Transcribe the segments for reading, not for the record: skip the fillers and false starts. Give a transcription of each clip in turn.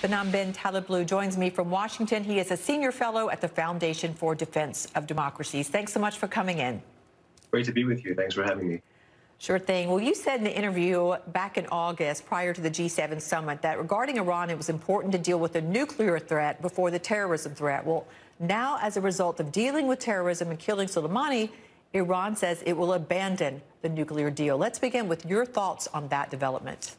Behnam Taleblu joins me from Washington. He is a senior fellow at the Foundation for Defense of Democracies. Thanks so much for coming in. Great to be with you. Thanks for having me. Sure thing. Well, you said in the interview back in August, prior to the G7 summit, that regarding Iran, it was important to deal with the nuclear threat before the terrorism threat. Well, now, as a result of dealing with terrorism and killing Soleimani, Iran says it will abandon the nuclear deal. Let's begin with your thoughts on that development.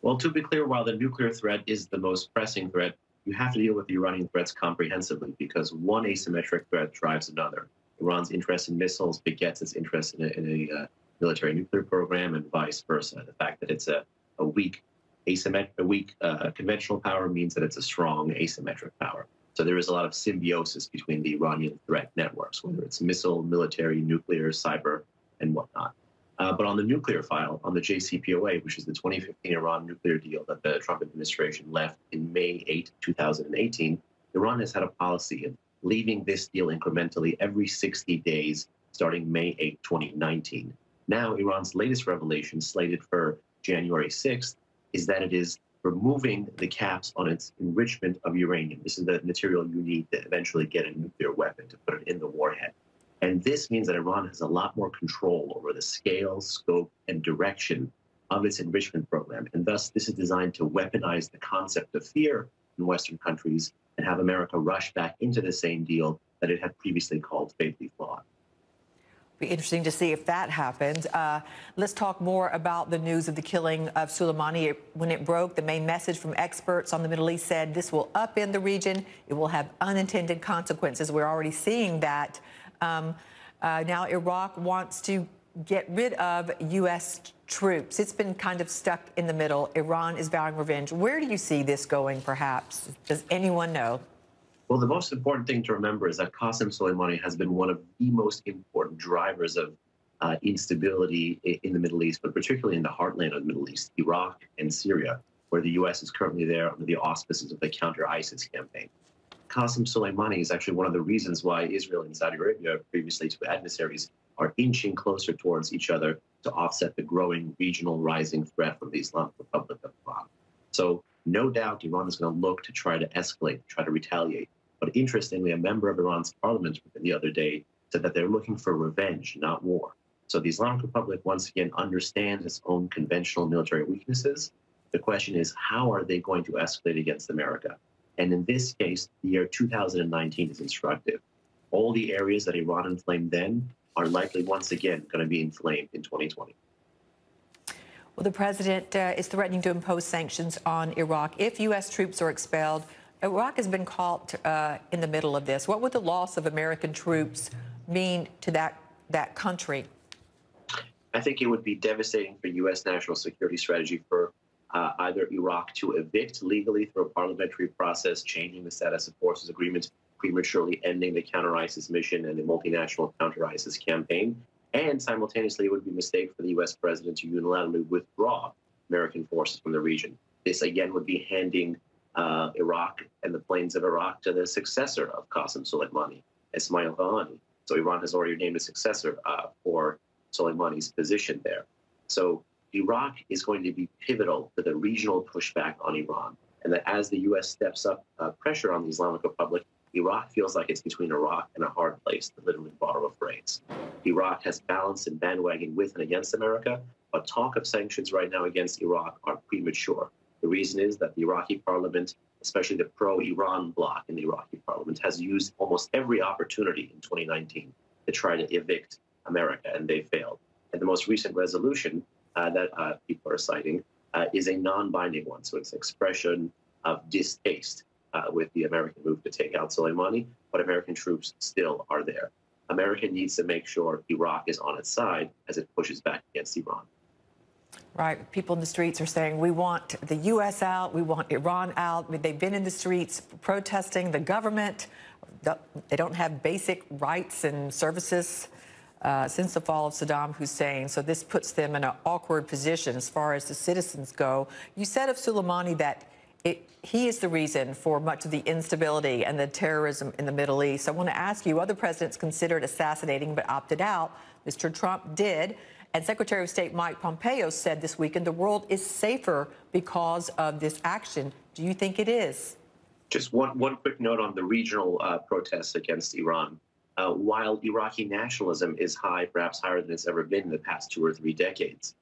Well, to be clear, while the nuclear threat is the most pressing threat, you have to deal with the Iranian threats comprehensively because one asymmetric threat drives another. Iran's interest in missiles begets its interest in a military nuclear program and vice versa. The fact that it's a weak conventional power means that it's a strong asymmetric power. So there is a lot of symbiosis between the Iranian threat networks, whether it's missile, military, nuclear, cyber, and whatnot. But on the nuclear file, on the JCPOA, which is the 2015 Iran nuclear deal that the Trump administration left in May 8, 2018, Iran has had a policy of leaving this deal incrementally every 60 days starting May 8, 2019. Now, Iran's latest revelation, slated for January 6th, is that it is removing the caps on its enrichment of uranium. This is the material you need to eventually get a nuclear weapon, to put it in the warhead. And this means that Iran has a lot more control over the scale, scope, and direction of its enrichment program. And thus, this is designed to weaponize the concept of fear in Western countries and have America rush back into the same deal that it had previously called fatally flawed. Be interesting to see if that happens. Let's talk more about the news of the killing of Soleimani. When it broke, the main message from experts on the Middle East said this will upend the region. It will have unintended consequences. We're already seeing that. Now Iraq wants to get rid of U.S. troops. It's been kind of stuck in the middle. Iran is vowing revenge. Where do you see this going, perhaps? Does anyone know? Well, the most important thing to remember is that Qasem Soleimani has been one of the most important drivers of instability in the Middle East, but particularly in the heartland of the Middle East, Iraq and Syria, where the U.S. is currently there under the auspices of the counter-ISIS campaign. Qasem Soleimani is actually one of the reasons why Israel and Saudi Arabia, previously two adversaries, are inching closer towards each other to offset the growing regional rising threat from the Islamic Republic of Iran. So no doubt Iran is going to look to try to escalate, try to retaliate. But interestingly, a member of Iran's parliament the other day said that they're looking for revenge, not war. So the Islamic Republic, once again, understands its own conventional military weaknesses. The question is, how are they going to escalate against America? And in this case, the year 2019 is instructive. All the areas that Iran inflamed then are likely once again going to be inflamed in 2020. Well, the president is threatening to impose sanctions on Iraq if U.S. troops are expelled. Iraq has been caught in the middle of this. What would the loss of American troops mean to that country? I think it would be devastating for U.S. national security strategy for either Iraq to evict legally through a parliamentary process, changing the status of forces agreement, prematurely ending the counter-ISIS mission and the multinational counter-ISIS campaign, and simultaneously it would be a mistake for the U.S. president to unilaterally withdraw American forces from the region. This, again, would be handing Iraq and the plains of Iraq to the successor of Qasem Soleimani, Ismail Qaani. So Iran has already named a successor for Soleimani's position there. So Iraq is going to be pivotal to the regional pushback on Iran, and that as the U.S. steps up pressure on the Islamic Republic, Iraq feels like it's between a rock and a hard place, to literally borrow a phrase. Iraq has balanced and bandwagon with and against America, but talk of sanctions right now against Iraq are premature. The reason is that the Iraqi parliament, especially the pro-Iran bloc in the Iraqi parliament, has used almost every opportunity in 2019 to try to evict America, and they failed. And the most recent resolution that people are citing is a non-binding one. So it's an expression of distaste with the American move to take out Soleimani, but American troops still are there. America needs to make sure Iraq is on its side as it pushes back against Iran. Right. People in the streets are saying, we want the U.S. out, we want Iran out. They've been in the streets protesting the government. They don't have basic rights and services since the fall of Saddam Hussein. So this puts them in an awkward position as far as the citizens go. You said of Soleimani that he is the reason for much of the instability and the terrorism in the Middle East. I want to ask you, other presidents considered assassinating but opted out. Mr. Trump did. And Secretary of State Mike Pompeo said this weekend the world is safer because of this action. Do you think it is? Just one quick note on the regional protests against Iran. While Iraqi nationalism is high, perhaps higher than it's ever been in the past 2 or 3 decades,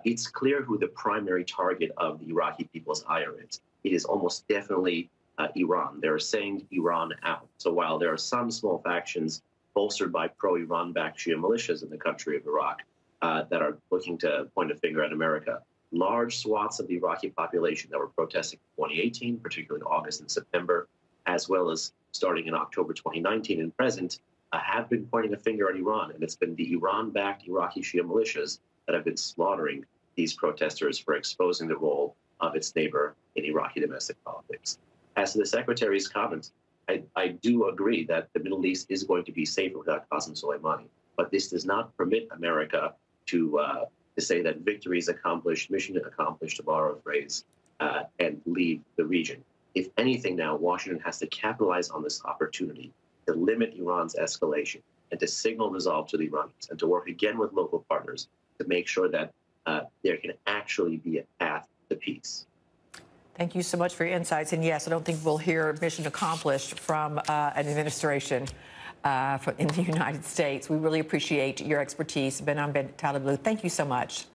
it's clear who the primary target of the Iraqi people's ire is. It is almost definitely Iran. They're saying Iran out. So while there are some small factions bolstered by pro-Iran-backed Shia militias in the country of Iraq that are looking to point a finger at America, large swaths of the Iraqi population that were protesting in 2018, particularly in August and September, as well as starting in October 2019 and present, have been pointing a finger at Iran. And it's been the Iran-backed Iraqi Shia militias that have been slaughtering these protesters for exposing the role of its neighbor in Iraqi domestic politics. As to the Secretary's comments, I do agree that the Middle East is going to be safer without Qasem Soleimani, but this does not permit America to say that victory is accomplished, mission accomplished, to borrow a phrase, and leave the region. If anything now, Washington has to capitalize on this opportunity to limit Iran's escalation and to signal resolve to the Iranians and to work again with local partners to make sure that there can actually be a path to peace. Thank you so much for your insights. And yes, I don't think we'll hear mission accomplished from an administration in the United States. We really appreciate your expertise. Behnam Taleblu, thank you so much.